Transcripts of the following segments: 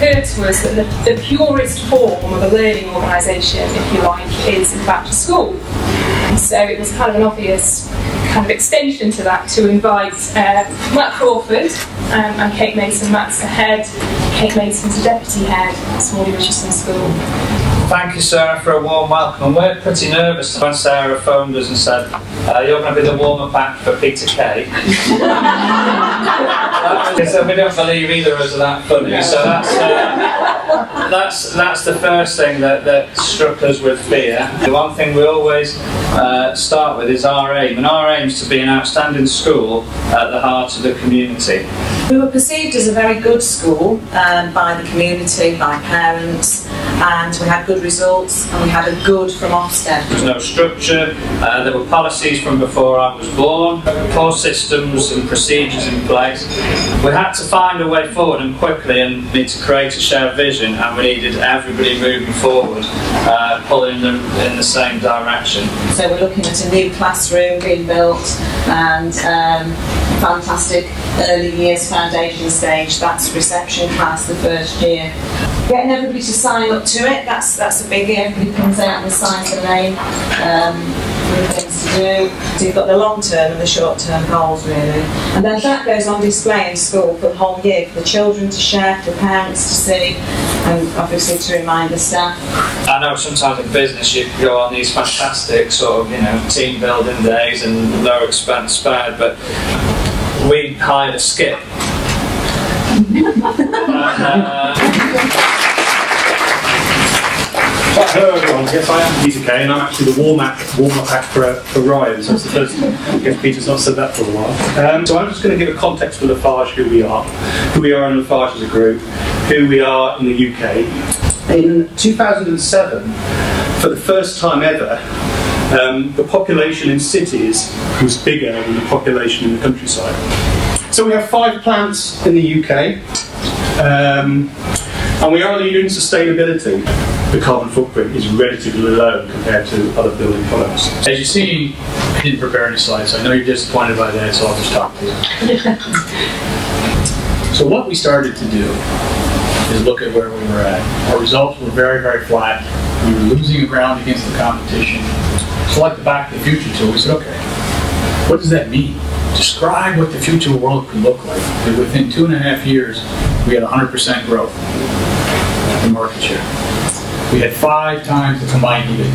occurred to us that the purest form of a learning organisation, if you like, is in fact a school. And so it was kind of an obvious kind of extension to that to invite Matt Crawford and Kate Mason. Matt's the head, Kate Mason's the deputy head at Smalley Richardson School. Thank you, Sarah, for a warm welcome. And we're pretty nervous when Sarah phoned us and said, you're going to be the warm-up act for Peter Kay. So we don't believe either of us are that funny. Yeah. So that's the first thing that struck us with fear. The one thing we always start with is our aim. And our aim is to be an outstanding school at the heart of the community. We were perceived as a very good school by the community, by parents, and we had good results and we had a good from Ofsted. There was no structure, there were policies from before I was born, poor systems and procedures in place. We had to find a way forward and quickly and need to create a shared vision, and we needed everybody moving forward, pulling them in the same direction. So we're looking at a new classroom being built and fantastic early years foundation stage. That's reception class the first year. Getting everybody to sign up to it, that's a biggie. Everybody comes out and signs their name. Things to do. So you've got the long term and the short term goals really. And then that goes on display in school for the whole year, for the children to share, for the parents to see, and obviously to remind the staff. I know sometimes in business you can go on these fantastic sort of, team building days and low expense spared, but we hired a skip. Hello everyone, yes I am Peter Kay and I'm actually the warm-up act for Ryan, so it's the first time. I guess Peter's not said that for a while. So I'm just going to give a context for Lafarge, who we are in Lafarge as a group, who we are in the UK. In 2007, for the first time ever, the population in cities was bigger than the population in the countryside. So we have 5 plants in the UK, and we are a leader in sustainability. The carbon footprint is relatively low compared to other building products. As you see, I didn't prepare any slides, so I know you're disappointed by that, so I'll just talk to you. So what we started to do is look at where we were at. Our results were very, very flat. We were losing ground against the competition. So like the Back to the Future tool, we said, okay, what does that mean? Describe what the future world could look like. And within 2.5 years, we had 100% growth in market share. We had 5 times the combined EBIT,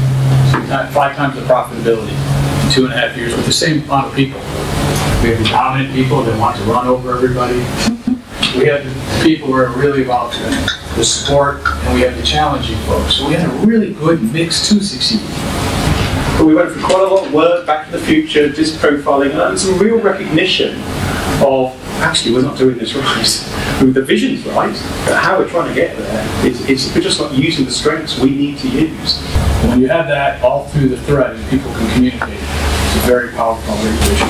so 5 times the profitability in 2.5 years with the same amount of people. We had the dominant people that want to run over everybody. We had the people who are really about the sport, and we had the challenging folks. So we had a really good mix to succeed. But we went through quite a lot of work, Back to the Future, disc profiling, and some real recognition of, actually we're not doing this right. The vision's right, but how we're trying to get there is we're just not using the strengths we need to use. When you have that all through the thread and people can communicate, it's a very powerful vision.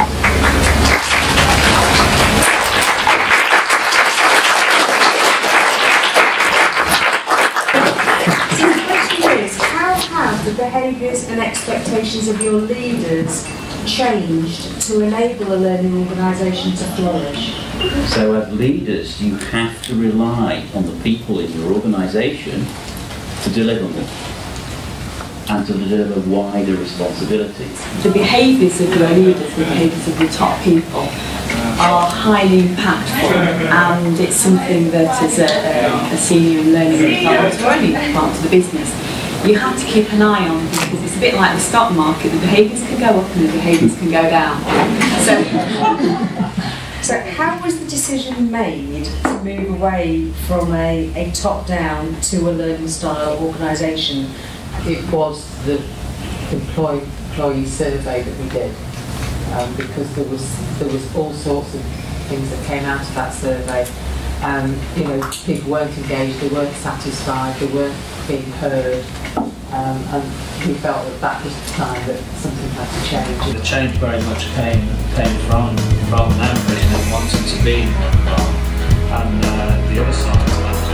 The behaviours and expectations of your leaders changed to enable a learning organisation to flourish? So as leaders, you have to rely on the people in your organisation to deliver more and to deliver wider responsibility. The behaviours of your leaders, the behaviours of your top people are highly impactful, and it's something that as a senior in learning development or any part of the business, you have to keep an eye on, because it's a bit like the stock market. The behaviours can go up and the behaviours can go down. So how was the decision made to move away from a top-down to a learning style organisation? It was the employee survey that we did, because there was all sorts of things that came out of that survey. People weren't engaged, they weren't satisfied, they weren't being heard, and we felt that was the time that something had to change. The change very much came from them really wanting to be involved, and the other side of that